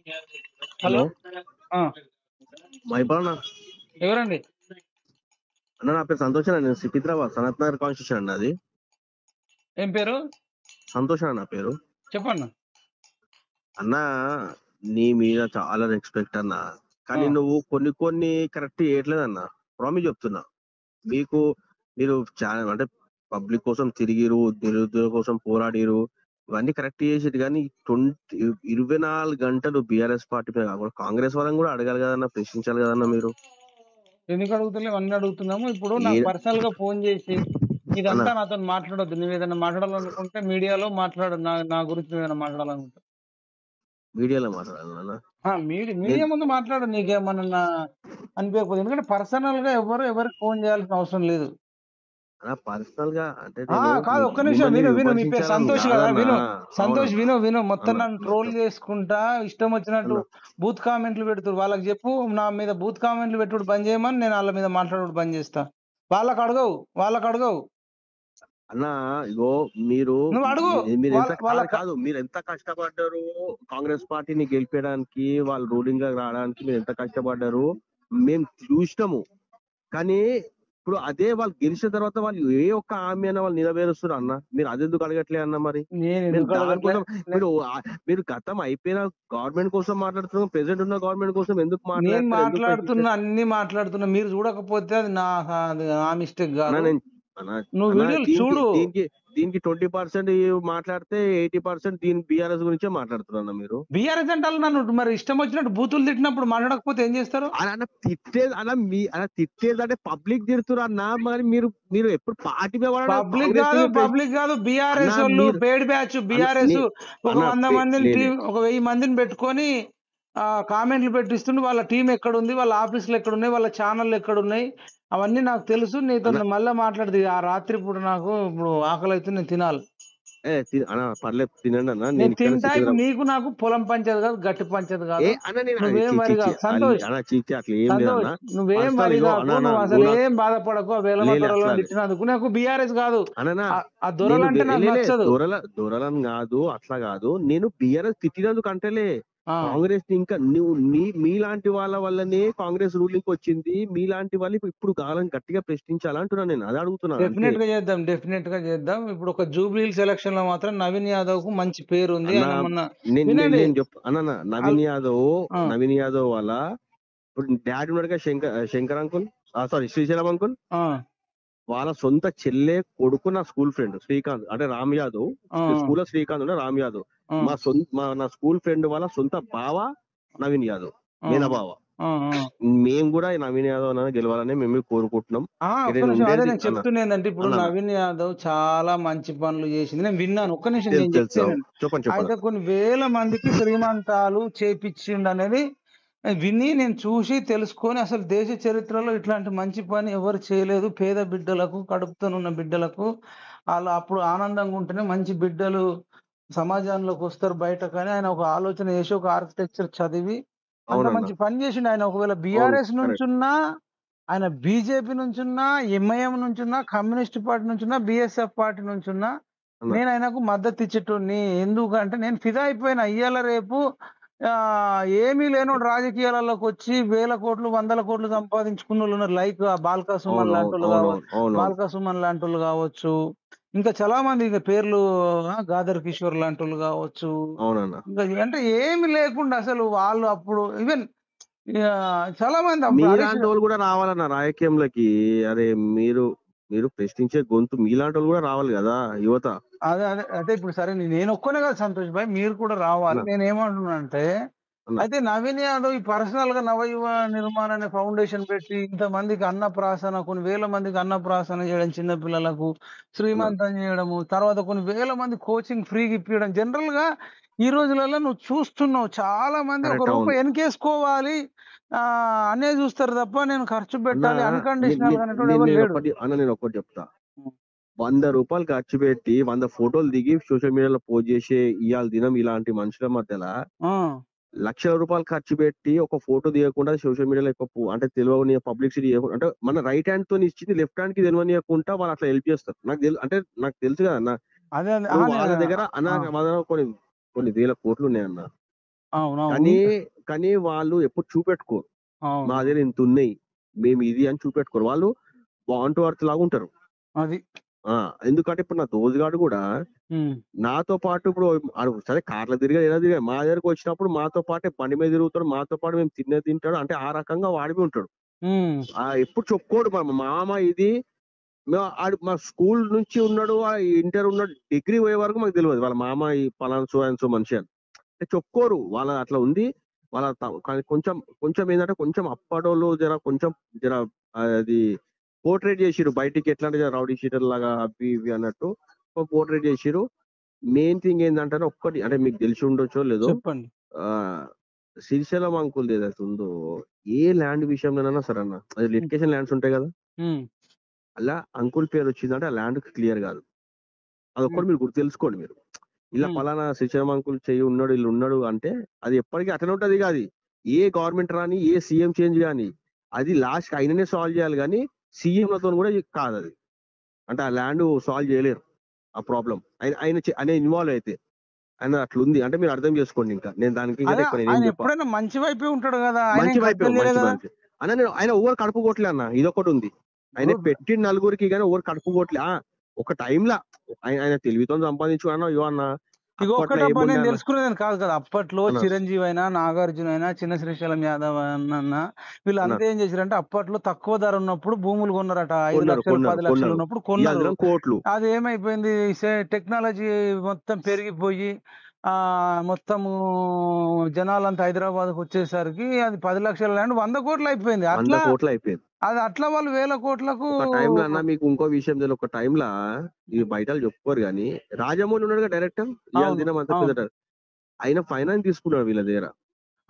Hello. Hello. ఆ, మైపాలన్న ఎవరండి? అన్న, నా పేరు సంతోష్ అన్న. నేను సికింద్రాబాద్ సనత్ నగర్ కాన్స్టిట్యూషన్ అన్న. అది ఏం పేరు? సంతోష్ అన్న నా పేరు. చెప్పన్న. అన్న, నీ మీద చాలా రెస్పెక్ట్ అన్న, కానీ నువ్వు కొన్ని కొన్ని కరెక్ట్ చేయట్లేదన్న. ప్రామిస్ చెప్తున్నా మీకు. మీరు చాలా అంటే పబ్లిక్ కోసం తిరిగిరు, నిరుద్యోగ కోసం పోరాడిరు, ఇవన్నీ కరెక్ట్ చేసేది. కానీ 24 గంటలు బీఆర్ఎస్ పార్టీ మీద కాకుండా కాంగ్రెస్ వాళ్ళని కూడా అడగాలి కదన్నా, ప్రశ్నించాలి కదన్నా మీరు. ఎందుకు అడుగుతలేము? అన్ని అడుగుతున్నాము. ఇప్పుడు ఏ నాకు పర్సనల్ గా ఫోన్ చేసి అన్న ఇదంతా నాతో మాట్లాడొద్దు, నువ్వు ఏదైనా మాట్లాడాలనుకుంటే మీడియాలో మాట్లాడు. నా గురించి నువ్వేమైనా మాట్లాడాలనుకుంటా మీడియాలో మాట్లాడాలన్నా. మీడియా ముందు మాట్లాడు, నీకేమన్నా అనిపించకపోతే. ఎందుకంటే పర్సనల్ గా ఎవరికి ఫోన్ చేయాల్సిన అవసరం లేదు. పర్సనల్ గా అంటే నేను కాదు, ఒక్క నిమిషం మిమ్మల్ని విను. మీ పేరు విమర్శించాలని సంతోష్ కదా? కాదన్నా. విను సంతోష్, అవునన్నా. విను. మొత్తం అన్న నన్ను ట్రోల్ చేసుకుంటా ఇష్టం వచ్చినట్టు అన్న బూత్ కామెంట్లు పెడుతురు. వాళ్ళకి చెప్పు, నా మీద బూత్ కామెంట్లు పెట్టుడు బంద్ చేయమని. నేను వాళ్ళ మీద మాట్లాడు బంద్ చేస్తా. వాళ్ళకి అడగవు. అన్న, ఇగో మీరు నువ్వు అడుగు. మీరు ఎంత కాదు వాళ్ళ కాదు మీరు ఎంత కష్టపడ్డారు కాంగ్రెస్ పార్టీని గెలిపేయడానికి, వాళ్ళు రూలింగ్ గా రావడానికి మీరు ఎంత కష్టపడ్డారు మేము చూసినాము. కానీ ఇప్పుడు అదే వాళ్ళు గెలిచిన తర్వాత వాళ్ళు ఏ ఒక్క హామీ అయినా వాళ్ళు నెరవేరుస్తారు అన్న. మీరు అదెందుకు అడగట్లే అన్న మరి. నేను మేము ఎందుకు అడగట్లే? దానికోసం మీరు గతం అయిపోయిన గవర్నమెంట్ కోసం మాట్లాడుతున్నాం, ప్రెసెంట్ ఉన్న గవర్నమెంట్ కోసం ఎందుకు నేను మాట్లాడతారు, ఎందుకు ప్రశ్నించారు అన్ని మాట్లాడుతున్నా. మీరు చూడకపోతే అది నా మిస్టేక్ అన్న. కాదు. నేను అన్న నువ్వు అన్న వీడియోలు దీనికి చూడు. దీనికి దీనికి 20% మాట్లాడితే 80% దీని బీఆర్ఎస్ గురించే మాట్లాడుతున్నా మీరు. బీఆర్ఎస్ అంటే నన్ను మరి ఇష్టం వచ్చినట్టు బూతులు తిట్టినప్పుడు మాట్లాడకపోతే ఏం చేస్తారు? అన్న తిట్టేది అలా తిట్టేది అంటే పబ్లిక్ తిడుతున్నారు అన్న. మరి మీరు మీరు ఎప్పుడు పార్టీ పబ్లిక్ కాదు, బీఆర్ఎస్ అన్న వాళ్ళు మీరు పేడ్ బ్యాచ్. అన్న బీఆర్ఎస్ ఒక అన్న 100 మందిని లేలే టీం, ఒక 1000 మందిని పెట్టుకొని కామెంట్లు పెట్టిస్తుండే. వాళ్ళ టీం ఎక్కడుంది, వాళ్ళ ఆఫీసులు ఎక్కడున్నాయి, వాళ్ళ ఛానళ్ళు ఎక్కడున్నాయి, అవన్నీ నాకు తెలుసు. నీతో అన్న మళ్ళీ మాట్లాడుతుంది. ఆ రాత్రి ఇప్పుడు నాకు ఇప్పుడు ఆకలి అయితే నేను తినాలి. అన్న పర్లేదు తినండి అన్న. నేను నేను ఇక్కడ తింటా. ఇప్పుడు సికింద్రాబాద్ నీకు నాకు పొలం పంచేది కాదు, గట్టి పంచేది కాదు. అన్న నేను నువ్వేం వరి కాదు సంతోష్. అన్న చీచి అట్లా ఏం లేదన్న. నువ్వేం పర్సనల్ వరి ఇగో కాకు. అన్న అన్న నువ్వు అసలు నువ్వు నాకు ఏం బాధపడకు. ఆ వేలమ లేలే దొరలను అట్లా తిట్టినందుకు నాకు బీఆర్ఎస్ కాదు. అననా ఆ నేను దొరలంటే నాకు నచ్చదు. దొరలను కాదు, అట్లా కాదు. నేను బీఆర్ఎస్ తిట్టినందుకు అంటేలే. ఆ, కాంగ్రెస్ ఇంకా నువ్వు మీలాంటి వాళ్ళ వల్లనే కాంగ్రెస్ రూలింగ్ వచ్చింది. మీలాంటి వాళ్ళు ఇప్పుడు కాలం గట్టిగా ప్రశ్నించాలంటున్నా. నేను అది అడుగుతున్నాను అంతే. డెఫినెట్ గా చేద్దాం. ఇప్పుడు ఒక జూబ్లీ సెలక్షన్ లో మాత్రం నవీన్ యాదవ్ కు మంచి పేరు ఉంది. అన్న ఆయన మొన్న నేను వినండి. నేను చెప్ అన్న ఆ, నవీన్ యాదవ్ వాళ్ళ ఇప్పుడు డాడీ ఉన్నాడుగా, Shankar uncle, sorry Srisailam uncle. ఆ, వాళ్ళ సొంత చెల్లె కొడుకు నా స్కూల్ ఫ్రెండ్ శ్రీకాంత్, అంటే రామ్ యాదవ్. ఆ, స్కూల్ లో శ్రీకాంత్ ఉండే రామ్ యాదవ్. ఆ, నా స్కూల్ ఫ్రెండ్ వాళ్ళ సొంత బావ నవీన్ యాదవ్, ఆ, మేనబావ. ఆ, ఆ. మేము కూడా ఈ నవీన్ యాదవ్ అన్న గెలవాలని మేము కోరుకుంటున్నాం. ఒక్క నేను నిమిషం. అదే ఉండేది నేను అన్న చెప్తున్నా ఏంటంటే, ఇప్పుడు అన్న నవీన్ యాదవ్ చాలా మంచి పనులు చేసింది. నేను విన్నాను. ఒక్క నిమిషం నేను తెలుసు. చెప్తాను. చెప్పండి అయితే చెప్పండి. కొన్ని వేల మందికి శ్రీమంతాలు చేపించిండు అనేది విని, నేను చూసి తెలుసుకొని, అసలు దేశ చరిత్రలో ఇట్లాంటి మంచి పని ఎవరు చేయలేదు. పేద బిడ్డలకు, కడుపుతోనున్న బిడ్డలకు వాళ్ళు అప్పుడు ఆనందంగా ఉంటేనే మంచి బిడ్డలు సమాజంలోకి వస్తారు బయట. కానీ ఆయన ఒక ఆలోచన చేసి, ఒక ఆర్కిటెక్చర్ చదివి అంత అవునన్న. మంచి పని చేసిండు. ఆయన ఒకవేళ అవును, బీఆర్ఎస్ కరెక్ట్ నుంచున్నా, ఆయన బీజేపీ నుంచున్నా, ఎంఐఎం నుంచున్నా, కమ్యూనిస్ట్ పార్టీ నుంచున్నా, బిఎస్ఎఫ్ పార్టీ నుంచున్నా, అన్న. నేను ఆయనకు మద్దతు ఇచ్చేటోడిని. ఎందుకంటే నేను ఫిదా అయిపోయిన. ఇయ్యాల రేపు ఏమీ లేనోడు రాజకీయాలలోకి వచ్చి వేల కోట్లు, వందల కోట్లు సంపాదించుకున్న వాళ్ళు ఉన్నారు. లైక్ బాల్కా సుమన్ అవునవును లాంటి వాళ్ళు కావచ్చు, అవునవును అవునవును కావచ్చు. ఇంకా చాలా మంది ఇంకా పేర్లు, గాదర్ కిషోర్ లాంటి వాళ్ళు కావచ్చు. అవునన్న. ఇంకా అంటే ఏమి లేకుండా అసలు వాళ్ళు అప్పుడు ఈవెన్ చాలా మంది అప్పుడు హరీష్. మీలాంటి వాళ్ళు కూడా రావాలన్న రాజకీయంలోకి. అరే మీరు మీరు ప్రశ్నించే గొంతు మీలాంటి వాళ్ళు కూడా రావాలి కదా, యువత. అదే ఇప్పుడు సరే, నేను ఒక్కనే కదా సంతోష్ భాయ్, మీరు కూడా రావాలి. అన్న నేను ఏమంటున్నానంటే, అన్న అయితే నవీన్ యాదవ్ ఈ పర్సనల్ గా నవయువ నిర్మాణ అనే ఫౌండేషన్ పెట్టి ఇంతమందికి అన్నప్రాసన, కొన్ని వేల మందికి అన్నప్రాసన చేయడం, చిన్న పిల్లలకు అన్న శ్రీమంతం చేయడము, తర్వాత కొన్ని వేల మంది కోచింగ్ ఫ్రీగా ఇప్పించడం. జనరల్ గా ఈ రోజులలో నువ్వు చూస్తున్నావు, చాలా మంది ఒక కరెక్ట్. అవును రూపాయి వెనకేసుకోవాలి అనే చూస్తారు తప్ప, నేను ఖర్చు అన్న. పెట్టాలి అన్కండిషనల్ గా అనేటువంటి ఎవరు లేడు. నేను ఒకటి చెప్తా. 100 రూపాయలు ఖర్చు పెట్టి 100 ఫోటోలు దిగి సోషల్ మీడియాలో పోస్ట్ చేసే ఇవాళ దినం ఇలాంటి మనుషుల మధ్యలో ఆ, లక్షల రూపాయలు ఖర్చు పెట్టి ఒక ఫోటో తీయకుండా సోషల్ మీడియాలో అంటే తెలియని పబ్లిసిటీ అంటే మన రైట్ హ్యాండ్ తో ఇచ్చింది లెఫ్ట్ హ్యాండ్ కి తెలియనియకుండా వాళ్ళు అట్లా హెల్ప్ చేస్తారు. నాకు తెలుసు కదా అన్న. అదే ఇప్పుడు వాళ్ళ దగ్గర అన్న ఆ. మన దగ్గర కొన్ని వేల కోట్లు ఉన్నాయన్న. అవునవును. కానీ కానీ వాళ్ళు ఎప్పుడు చూపెట్టుకోరు. మా అవును. దగ్గర ఇంత ఉన్నాయి, మేము ఇది అని చూపెట్టుకోరు. వాళ్ళు బాండ్ వర్త్ లాగా ఉంటారు. అది. ఎందుకంటే ఇప్పుడు నా దోస్తుగాడు కూడా హ్మ్. నాతో పాటు ఇప్పుడు ఆడు సరే కార్లో తిరిగా ఏదో తిరిగా మా దగ్గరకు వచ్చినప్పుడు మాతో పాటే బండి మీద తిరుగుతాడు, మాతో పాటు మేము తినేది తింటాడు. అంటే ఆ రకంగా వాడివి ఉంటాడు. హ్మ్. ఎప్పుడు చెప్పుకోడు మా మామ ఇది. మా స్కూల్ నుంచి ఉన్నాడు, ఇంటర్ ఉన్నాడు, డిగ్రీ పోయే వరకు మాకు తెలియదు వాళ్ళ మామ ఈ పలానా సో అండ్ సో మనిషి అని. అంటే చెప్పుకోరు, వాళ్ళ అట్లా ఉంది. వాళ్ళ కానీ కొంచెం కొంచెం ఏంటంటే కొంచెం అప్పడోళ్ళు కొంచెం జర అది పోర్ట్రేట్ చేసిరు బయటికి, ఎట్లా అంటే రౌడీ షీటర్ లాగా అవి ఇవి అన్నట్టు పోర్ట్రేట్ చేసిరు. మెయిన్ థింగ్ ఏంటంటే ఒక్కటి, అంటే మీకు తెలిసి ఉండొచ్చో లేదో, చెప్పండి. ఆ శ్రీశైలం అంకుల్ ఏదైతే ఉందో, ఏ ల్యాండ్ విషయంలోనైనా సరే అన్న, అది హ్మ్. లిటికేషన్ ల్యాండ్స్ ఉంటాయి కదా, హ్మ్. అలా అంకుల్ పేరు వచ్చిందంటే ఆ ల్యాండ్ క్లియర్ కాదు. హ్మ్. అదొక్కటి మీరు గుర్తు తెలుసుకోండి మీరు. ఇలా హ్మ్. పలానా శ్రీశైలం అంకుల్ చెయ్యి ఉన్నాడు, వీళ్ళు ఉన్నాడు అంటే అది ఎప్పటికీ అట్లనే ఉంటది. కాదు ఏ గవర్నమెంట్ రాని, ఏ సీఎం చేంజ్ కానీ, అది లాస్ట్ ఆయననే సాల్వ్ చేయాలి కానీ సీఎంలతో కూడా కాదు అది. అంటే ఆ ల్యాండ్ సాల్వ్ చేయలేరు ఆ ప్రాబ్లం. ఆయన ఇన్వాల్వ్ అయితే ఆయన అట్లుంది అంటే మీరు అర్థం చేసుకోండి. ఇంకా నేను దానికి ఇంకా అదే ఎక్కువ నేనేం ఆయన చెప్పా. ఎప్పుడైనా మంచి వైపే ఉంటాడు గదా! ఆయనేం మంచి వైపే, కబ్జాలు చేయలే మంచి గదా! మంచి అన్న. నేను ఆయన ఓవర్ కడుపు కొట్టలే అన్న, ఇదొకటి ఉంది. ఆయన ఇప్పుడు పెట్టి నలుగురికి కానీ ఓవర్ కడుపు కొట్టలే. ఒక టైంలో ఆయన తెలివితో సంపాదించుకున్నా ఇవో అన్న. ఇగో అప్పట్లో ఒక్కటబ్బా ఏముండే నేను అన్న తెలుసుకునేదని కాదు కదా! అప్పట్లో అన్న చిరంజీవి అయినా, నాగార్జున అయినా, చిన్న శ్రీశైలం యాదవ్ అన్న అన్న వీళ్ళంతా ఏం చేసిరంటే అప్పట్లో తక్కువ ధర ఉన్నప్పుడు భూములు కొన్నారట. కొన్నారు 5,00,000, కొన్నారు 10,00,000 కొన్నారు ఉన్నప్పుడు ఇవాళ కొన్నారు. దినం కోట్లు. అది ఏమైపోయింది టెక్నాలజీ మొత్తం పెరిగిపోయి మొత్తము జనాలంతా హైదరాబాద్‌కొచ్చేసరికి అది 10,00,000 ల్యాండ్ 100,00,00,000 అయిపోయింది. 100 కోట్లు అయిపోయింది. అది అట్లా వాళ్ళు వేల కోట్లకు ఒక టైంలో అన్న మీకు ఇంకో విషయం తెలియదు. ఒక టైంలో ఇది బయట చెప్పుకోరు కానీ రాజమౌళి ఉన్నాడుగా డైరెక్టర్, ఇవాళ అవును. దినం అంత పెద్ద అవును. ఆయన ఫైనాన్స్ తీసుకున్నాడు వీళ్ళ దగ్గర.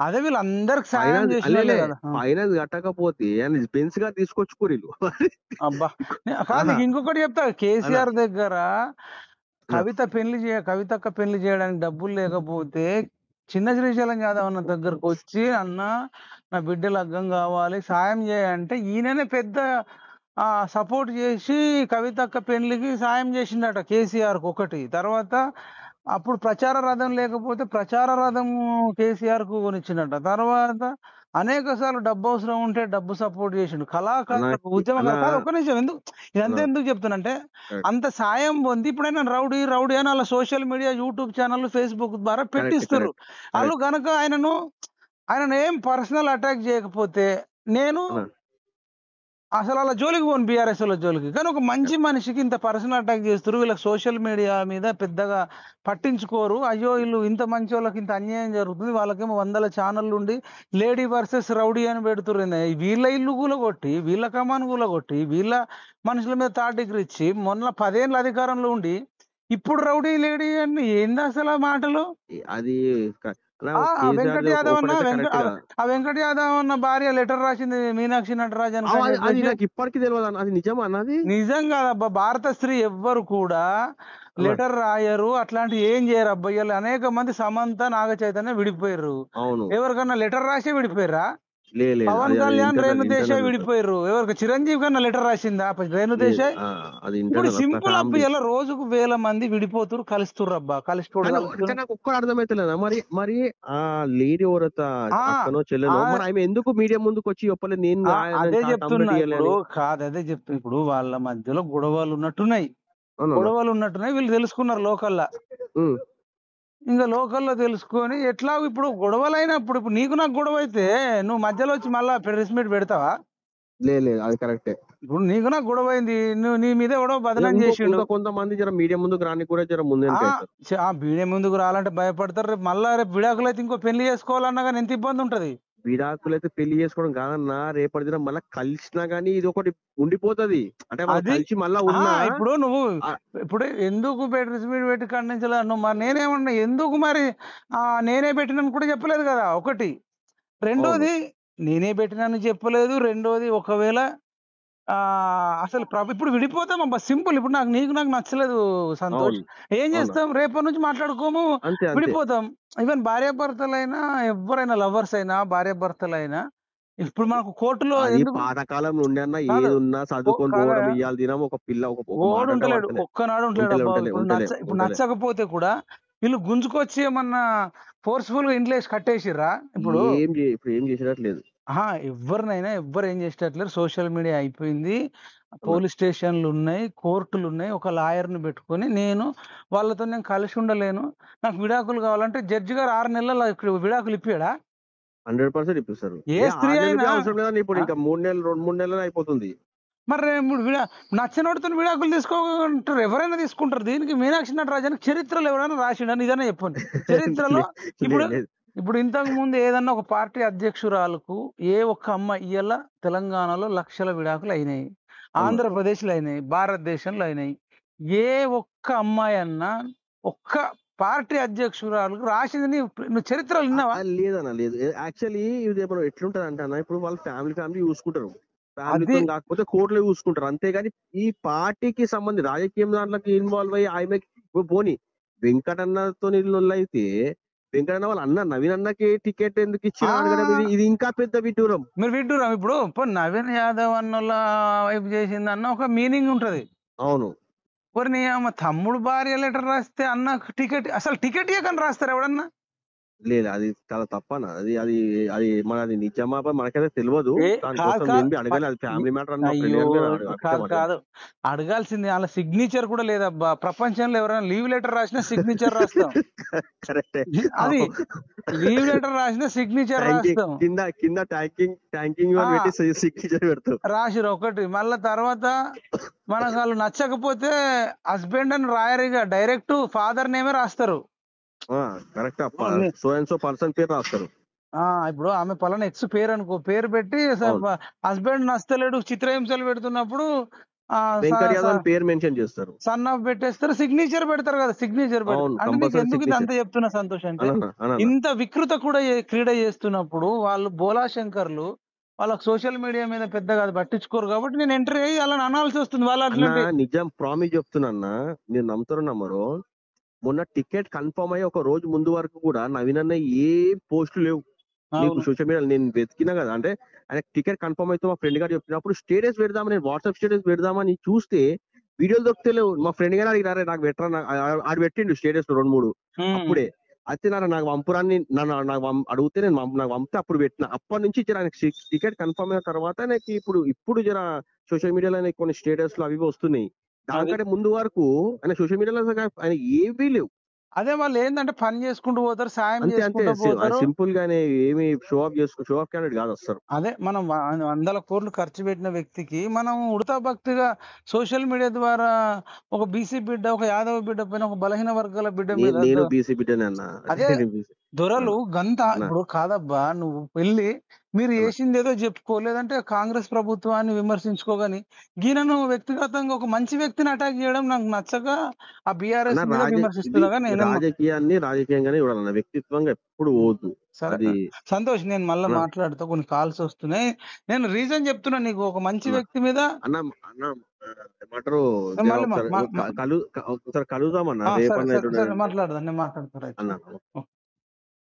అదే వీళ్ళందరికి సాయం ఫైనాన్స్ చేసినోళ్ళే అల్లేలే, గదా! ఫైనాన్స్ కట్టకపోతే ఆయన బెంచ్ గా తీసుకొచ్చుకోరు. అబ్బా! కాదు ఆహా నీకు ఇంకొకటి చెప్తా. అన్న కేసీఆర్ దగ్గర అన్న కవితక్క పెళ్లి చేయడానికి డబ్బులు లేకపోతే, చిన్న శ్రీశైలం యాదవ్ అన్న దగ్గరకొచ్చి, "అన్నా నా బిడ్డ లగ్గం గావాలి, సాయం చేయి" అంటే ఈయననే పెద్ద సపోర్ట్ చేసి కవితక్క పెళ్లికి సాయం చేసిండట కేసీఆర్‌కి ఒకటి. తర్వాత అప్పుడు ప్రచార రథం లేకపోతే ప్రచార రథం కేసీఆర్‌కు కొనిచ్చిండట. తర్వాత అనేక సార్లు డబ్బు అవసరం ఉంటే డబ్బు సపోర్ట్ చేసిండు. అన్న కళాకారులకు, అన్న ఉద్యమకారులకు కాదు ఒక్క నిమిషం అన్న ఇదంతా ఎందుకు చెప్తున్నంటే, కరెక్ట్ అంత సాయం పొంది ఇప్పుడైనా రౌడీ, రౌడీ అని ఆళ్ళ social media, YouTube channel, Facebook ద్వారా కరెక్ట్ పెట్టిస్తుర్రు. కరెక్ట్ ఆళ్ళు కరెక్ట్ గనక ఆయననేం పర్సనల్ అటాక్ చేయకపోతే, నేను అన్న అసలు ఆళ్ళ జోలికి పోను బీఆర్ఎసోళ్ళ జోలికి. కానీ ఒక మంచి మనిషికి ఇంత పర్సనల్ అటాక్ చేస్తుర్రు. వీళ్ళకి సోషల్ మీడియా మీద పెద్దగా పట్టించుకోరు. అయ్యో! ఈళ్ళు ఇంత మంచోళ్ళకి ఇంత అన్యాయం జరుగుతుంది. వాళ్ళకేమో వందల ఛానెల్లుండి లేడీ వర్సెస్ రౌడీ అని పెడుతుర్రేంది. వీళ్ళ ఇల్లు కూలగొట్టి, వీళ్ళ కమాను కూలగొట్టి, వీళ్ళ మనుషుల మీద థర్డ్ డిగ్రీ ఇచ్చి, మొన్న 10 ఏళ్ళు అధికారంలో ఉండి, ఇప్పుడు రౌడీ, లేడీ అని ఏందసల ఆ మాటలు? అది అన్న ఆ వెంకట్ కేసీఆర్ యాదవ్ అన్న ఒకటైతే కరెక్ట్ గా. ఆ వెంకట్ యాదవ్ అన్న భార్య లెటర్ రాసింది మీనాక్షి నటరాజన్‌కి అని అది అది చెప్పేసి. నాకు ఇప్పటికీ తెలియదు అన్న, అది నిజమా అన్నది నిజం గాదబ్బా! భారత స్త్రీ ఎవ్వరు కూడా అన్న. లెటర్ రాయరు. అట్లాంటివి ఏం జేయరబ్బా! ఇయాల అనేక మంది సమంత, నాగ చైతన్య విడిపోయిర్రు. అవును. ఎవరికన్నా లెటర్ రాసే విడిపోయిర్రా? లేదు పవన్ అది అది కళ్యాణ్, ఇంటర్నల్ రేణు దేశాయ్ ఇంటర్నల్ ఉంటుంది. విడిపోయిర్రు. ఎవరికి చిరంజీవి కన్నా లెటర్ రాసిందా రేణు లేదు దేశాయ్? అది ఇప్పుడు ఇంటర్నల్ అట్లా సింపుల్ అబ్బా! ఫ్యామిలీ. ఇయాల రోజుకు వేల మంది విడిపోతుర్రు, కలుస్తుర్రబ్బా. కానీ కలుస్తురు. కానీ నాకు ఒక్కటి అర్థమైతలేదా మరి మరి ఆ లేడీ ఎవరత ఆ! అక్కనో ఆ! చెల్లెనో మరి ఆమె ఎందుకు మీడియా ముందుకు వచ్చి చెప్పలేదు, నేను అదే కంప్లైంట్ జెప్తున్నా. ఇయ్యాలి ఇప్పుడు అని. కాదు అదే జెప్తున్నా. ఇప్పుడు వాళ్ళ మధ్యలో గొడవలున్నట్టున్నయి. అవునన్నా. వీళ్ళు తెలుసుకున్నారు లోకల్‌ల. ఉమ్. ఇంగ లోకల్‌లో తెలుసుకొని ఎట్లాగో ఇప్పుడు గొడవలైనప్పుడు ఇప్పుడు నీకు నాకు గొడవైతే నువ్వు మధ్యలో వచ్చి మళ్ళా ప్రెస్ మీట్ పెడతావా? లేదు అది కరెక్టే. ఇప్పుడు నీకు నాకు గొడవైంది. నువ్వు నీ మీద ఎవడో బదనాం జేషిండు. ఇంకా కొంతమంది జర మీడియా ముందుకు రానికి కూడా జర ఆ! ముందెనక అవుతారు. మీడియా ముందుకు రావాలంటే భయపడతారు. రేపు విడాకులైతే ఇంకో పెళ్లి చేసుకోవాలన్నా గాని ఎంత ఇబ్బందుంటది. విడాకులైతే పెళ్లి చేసుకోవడం కాదన్నా, రేపటి దినం మళ్ళా కలిసినా గానీ ఇది ఒకటి ఉండిపోతది. అంటే వాళ్ళు అది కలిసి మళ్ళా ఉన్నా ఇప్పుడు నువ్వు ఆ, ఇప్పుడు ఎందుకు ప్రెస్ మీట్ పెట్టి ఖండించలే అన్నావు. మరి నేనేమన్నా ఎందుకు మరి నేనే పెట్టినని కూడా చెప్పలేదు గదా! ఒకటి. అవును. రెండోది నేనే పెట్టినని చెప్పలేదు. రెండోది ఒకవేళ అసలు ఇప్పుడు విడిపోతామబ్బా సింపుల్. ఇప్పుడు నాకు నచ్చలేదు సంతోష్. అవును. ఏం అవును. చేస్తాం? రేపటి నుంచి మాట్లాడుకోము, అంతే అంతే. విడిపోతాం. ఈవెన్ భార్యాభర్తలైనా ఎవ్వరైనా లవర్స్ అయినా, భార్యాభర్తలైనా ఇప్పుడు మనకు కోర్టులో అది ఎందుకు పాతకాలం నుండి అన్న కాదు. ఏదున్నా చదువుకొని కాదా పోవడం, ఇయ్యాల దినం ఒక పిల్ల ఒక మాట అంటే ఓడుంటలేడు. పడతలే. ఒక్కనాడు ఉంటలే ఉంటలేడబ్బా. ఉంటలే ఉంటలే ఇప్పుడు ఉంటలే. నచ్చకపోతే కూడా వీళ్ళు గుంజుకొచ్చి ఏమన్నా ఫోర్స్ఫుల్ గా ఇంట్లో వేసి కట్టేసిర్రా ఇప్పుడు? ఇప్పుడు ఏం చేసేటట్లేదు ఎవరినైనా ఎవ్వరు ఏం చేసేటట్లేరు. సోషల్ మీడియా అయిపోయింది. అన్న. పోలీస్ స్టేషన్లు ఉన్నాయి, కోర్టులు ఉన్నాయి. ఒక లాయర్‌ని పెట్టుకొని వాళ్ళతో నేను కలిసి ఉండలేను. నాకు విడాకులు కావాలంటే జడ్జి గారు 6 నెలల్లో విడాకులు ఇప్పియడా? 100% ఇప్పిస్తారు. ఏ స్త్రీ 6 నెలలకి అయినా అవసరం లేదండి. ఇప్పుడు ఆ! ఇంకా 3 నెలలు 2, 3 నెలల్లో అయిపోతుంది. మరి ఇప్పుడు నచ్చినోడితోని విడాకులు తీసుకోమంటారు. ఎవరైనా తీసుకుంటారు. దీనికి మీనాక్షి నటరాజన్‌కి చరిత్రలో ఎవరైనా రాసిండా? నిజంగా చెప్పండి. చరిత్రలో లే- ఇప్పుడు లేదు లేదు. ఇప్పుడు ఇంతకుముందు ఏదన్నా ఒక పార్టీ అధ్యక్షురాలుకు ఏ ఒక్క అమ్మాయి ఇయ్యాల తెలంగాణలో లక్షల విడాకులు అయినాయి. అన్న ఆంధ్రప్రదేశ్‌లో అయినాయి. భారతదేశంలో అయినాయి. ఏ ఒక్క అమ్మాయి అన్నా ఒక్క పార్టీ అధ్యక్షురాలుకు రాసింది నువ్వు చరిత్రలో విన్నావా? లేదన్న లేదు. యాక్చువల్లీ ఇది మనం ఎట్లుంటది అంటే అన్న, ఇప్పుడు వాళ్ళు ఫ్యామిలీ చూసుకుంటారు. అది ఫ్యామిలీతో కాకపోతే కోర్టులో చూసుకుంటారు. అంతేగాని ఈ పార్టీకి సంబంధించి రాజకీయం దాంట్లోకి ఇన్వాల్వ్ అయ్యి ఆమెకి ఇప్పుడు పోనీ వెంకటన్నతో అయితే వెంకటన్న వాళ్ళ అన్న నవీన్ అన్నకి టికెట్ ఎందుకు ఆ! ఇచ్చిన అడగడం ఇది ఇది ఇంకా పెద్ద విడ్డూరం. మీరు వింటుర్రా? ఇప్పుడు నవీన్ యాదవ్ అన్నోళ్ళ వైపు చేసిందన్న ఒక మీనింగ్ ఉంటది. అవును. ఓరి అమ్మ తమ్ముడు భార్య లెటర్ రాస్తే అన్నకు అసలు టికెట్ ఇయ్యకని రాస్తారా ఎవడన్నా? లేదు అది చాలా తప్పన. అది అది అది మనది నిజమా మనకైతే తెలియదు. ఏ కాదు దానికోసం కాదు. నేను ప అడగాలి. అది ఇ ఫ్యామిలీ మ్యాటర్ అని మా ఫ్రెండ్ అయ్యో! గారి మీద కాదు అడగాలి. కాదు. అడగాల్సింది ఆళ్ళ సిగ్నేచర్ కూడా లేదబ్బా! ప్రపంచంలో ఎవరైనా లీవ్ లెటర్ రాసినా సిగ్నేచర్ రాస్తాం. కరెక్టే. అది లీవ్ లెటర్ రాసినా సిగ్నేచర్ రాస్తాం. కింద కింద ట్యాంకింగ్ ఆ! అని పెట్టి సిగ్నేచర్ పెడతాం. రాసిర్రు ఒకటి. మళ్ళా తర్వాత మనకు ఆళ్ళు నచ్చకపోతే హస్బెండ్ అని రాయరిగ. డైరెక్ట్ ఫాదర్ నేమే రాస్తారు. కరెక్ట్. ని సో అండ్ సో పర్సన్ పేరు రాస్తారు. ఇప్పుడు ఆమె పలానా ఎక్స్ పేరనుకో. పేరు పెట్టి అవును. హస్బెండ్ నచ్చలేడు, చిత్రహింసలు పెడుతున్నప్పుడు స వెంకట్ స యాదవ్ అని పేరు మెన్షన్ చేస్తారు. సన్ ఆఫ్ పెట్టేస్తారు. సిగ్నేచర్ పెడతారు కదా! సిగ్నేచర్ అవును. అంటే కంపల్సరీ నీకెందుకు ఇదంతా సిగ్నేచర్. చెప్తున్నా సంతోష్ అంటే, అనన్నా అనన్నా ఇంత వికృత కూడా క్రీడ చేస్తున్నప్పుడు వాళ్ళు బోలా శంకర్లు వాళ్ళకి సోషల్ మీడియా మీద పెద్దగా అది పట్టించుకోరు కాబట్టి నేను ఎంటర్ అయ్యి ఆళ్ళని అనాల్సి వస్తుంది. వాళ్ళు అన్న అట్లాంటి నిజం ప్రామిస్ చెప్తున్నా. మీరు నమ్ముతారో నమ్మరో, మొన్న టికెట్ కన్ఫర్మ్ అయ్యి ఒక రోజు ముందు వరకు కూడా నవీన్ అన్న ఏ పోస్టులు లేవు. నీకు అవును. సోషల్ మీడియాలో నేను వెతికినా కదా, అంటే ఆయన టికెట్ కన్ఫర్మ్ అయితే మా ఫ్రెండ్ గారు చెప్పినప్పుడు స్టేటస్ పెడదామని నేను వాట్సాప్ స్టేటస్ పెడదామని చూస్తే వీడియోలు దొరుకుతలేవు. మా ఫ్రెండ్ గారు అడిగినారే నాకు పెట్టరా, ఆడు పెట్టిండు స్టేటస్ 2, 3 హ్మ్. అప్పుడే. అయితే నాకు పంపురాన్ని నన్ను నాకు అడిగితే నేను నాకు పంపితే అప్పుడు పెట్టిన. అప్పటి నుంచి జర ఆయనకి టికెట్ కన్ఫర్మ్ అయిన తర్వాత నాకు ఇప్పుడు జర సోషల్ మీడియాలో కొన్ని స్టేటస్లు అవి ఇవి వస్తున్నాయి. అది. దానికంటే ముందు వరకు ఆయన సోషల్ మీడియాలో ఆయన ఏవీ లేవు. అదే వాళ్ళేందంటే పని చేసుకుంటూ పోతారు. సాయం అంతే అంతే. చేసుకుంటూ పోతారు. సింపుల్ గానే ఏమి షో ఆఫ్ క్యాండిడేట్ కాదు అస్సలు. అదే మనం వందల కోట్లు ఖర్చు పెట్టిన వ్యక్తికి మనం ఉడతా భక్తిగా సోషల్ మీడియా ద్వారా ఒక బీసీ బిడ్డ, ఒక యాదవ బిడ్డ పైన, ఒక బలహీన వర్గాల బిడ్డ మీద నేను బీసీ బిడ్డనే అన్న. అదే నేను BC. దొరలు అన్న అన్న ఇప్పుడు కాదబ్బా! నువ్వు వెళ్లి మీరు అన్న చేసిందేదో చెప్పుకో. లేదంటే కాంగ్రెస్ ప్రభుత్వాన్ని విమర్శించుకో గాని, ఈయనను వ్యక్తిగతంగా ఒక మంచి వ్యక్తిని అటాక్ చేయడం నాకు నచ్చక ఆ అన్న బీఆర్ఎస్ మీద ఇది విమర్శిస్తున్నా గాని రాజకీయాన్ని రాజకీయంగానే చూడాలన్న. వ్యక్తిత్వంగా ఎప్పుడు పోవద్దు. సరే. అది సంతోష్ నేను మళ్ళా అన్న మాట్లాడతా. కొన్ని కాల్స్ వస్తున్నాయి. నేను రీజన్ చెప్తున్నా నీకు ఒక మంచి అన్న వ్యక్తి మీద అన్న అన్న ఏమంటారు, నేను జర మళ్ళీ ఒకసారి కలుద్దామన్న సరే, రేపన్నా సరే, ఎల్లుండి సరే మాట్లాడదాం. నేను మాట్లాడతా రైట్. అన్న.